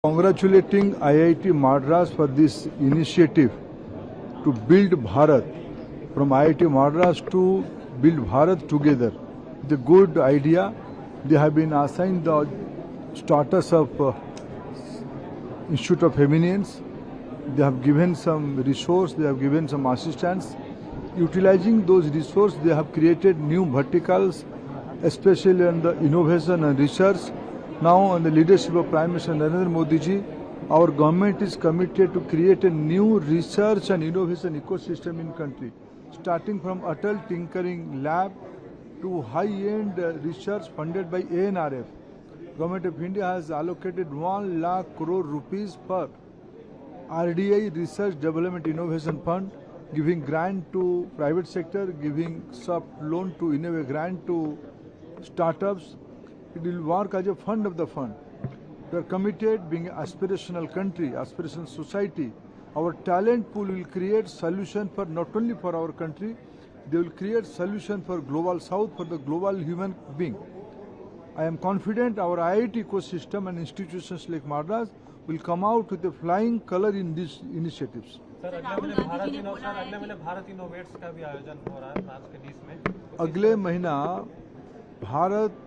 Congratulating IIT Madras for this initiative to build Bharat, from IIT Madras to build Bharat together. The good idea. They have been assigned the status of Institute of Eminence. They have given some resource, they have given some assistance. Utilizing those resources, they have created new verticals, especially on the innovation and research. Now, on the leadership of Prime Minister Narendra Modi ji, our government is committed to create a new research and innovation ecosystem in country, starting from Atal Tinkering Lab to high-end research funded by ANRF. Government of India has allocated 1 lakh crore rupees per RDI Research Development Innovation Fund, giving grant to private sector, giving soft loan to innovate grant to startups. It will work as a fund of the fund. We are committed, being an aspirational country, aspirational society. Our talent pool will create solution for not only for our country, they will create solution for global south, for the global human being. I am confident our IIT ecosystem and institutions like Madras will come out with a flying color in these initiatives. Sir अगले महीने Bharat innovates का भी आयोजन हो रहा है France के नीस में। अगले महीना भारत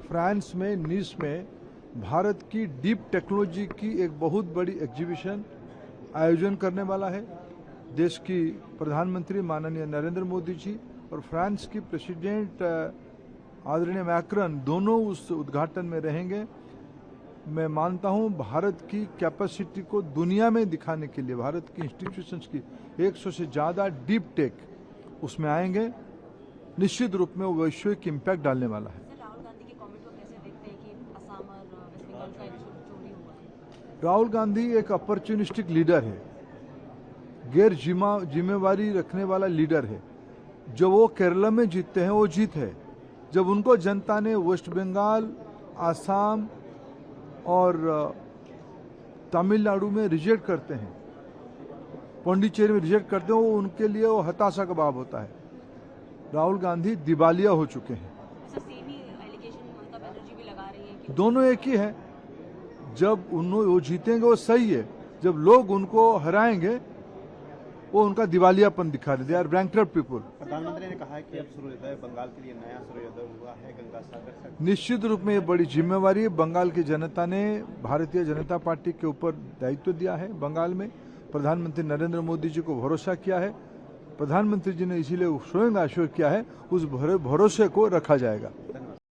फ्रांस में नीस में भारत की डीप टेक्नोलॉजी की एक बहुत बड़ी एग्जीबिशन आयोजन करने वाला है। देश की प्रधानमंत्री माननीय नरेंद्र मोदी जी और फ्रांस की प्रेसिडेंट आदरणीय मैक्रॉन दोनों उस उद्घाटन में रहेंगे। मैं मानता हूं भारत की कैपेसिटी को दुनिया में दिखाने के लिए भारत की इंस्टीट्यूशंस की 100 से ज़्यादा डीप टेक उसमें आएंगे। निश्चित रूप में वो वैश्विक इम्पैक्ट डालने वाला है। राहुल गांधी एक अपॉर्चुनिस्टिक लीडर है, गैर जिम्मेवारी रखने वाला लीडर है। जो वो केरला में जीतते हैं वो जीत है। जब उनको जनता ने वेस्ट बंगाल, आसाम और तमिलनाडु में रिजेक्ट करते हैं, पौंडीचेरी में रिजेक्ट करते हैं, वो उनके लिए वो हताशा का भाव होता है। राहुल गांधी दिवालिया हो चुके हैं। दोनों एक ही है। जब वो जीतेंगे वो सही है, जब लोग उनको हराएंगे वो उनका दिवालियापन दिखा रहे। They are bankrupt people. प्रधानमंत्री ने कहा है कि अब सूर्योदय बंगाल के लिए नया सूर्योदय हुआ है गंगा सागर से। निश्चित रूप में ये बड़ी जिम्मेवारी है। बंगाल की जनता ने भारतीय जनता पार्टी के ऊपर दायित्व दिया है। बंगाल में प्रधानमंत्री नरेंद्र मोदी जी को भरोसा किया है। प्रधानमंत्री जी ने इसीलिए स्वयं आश्वस्त किया है, उस भरोसे को रखा जाएगा।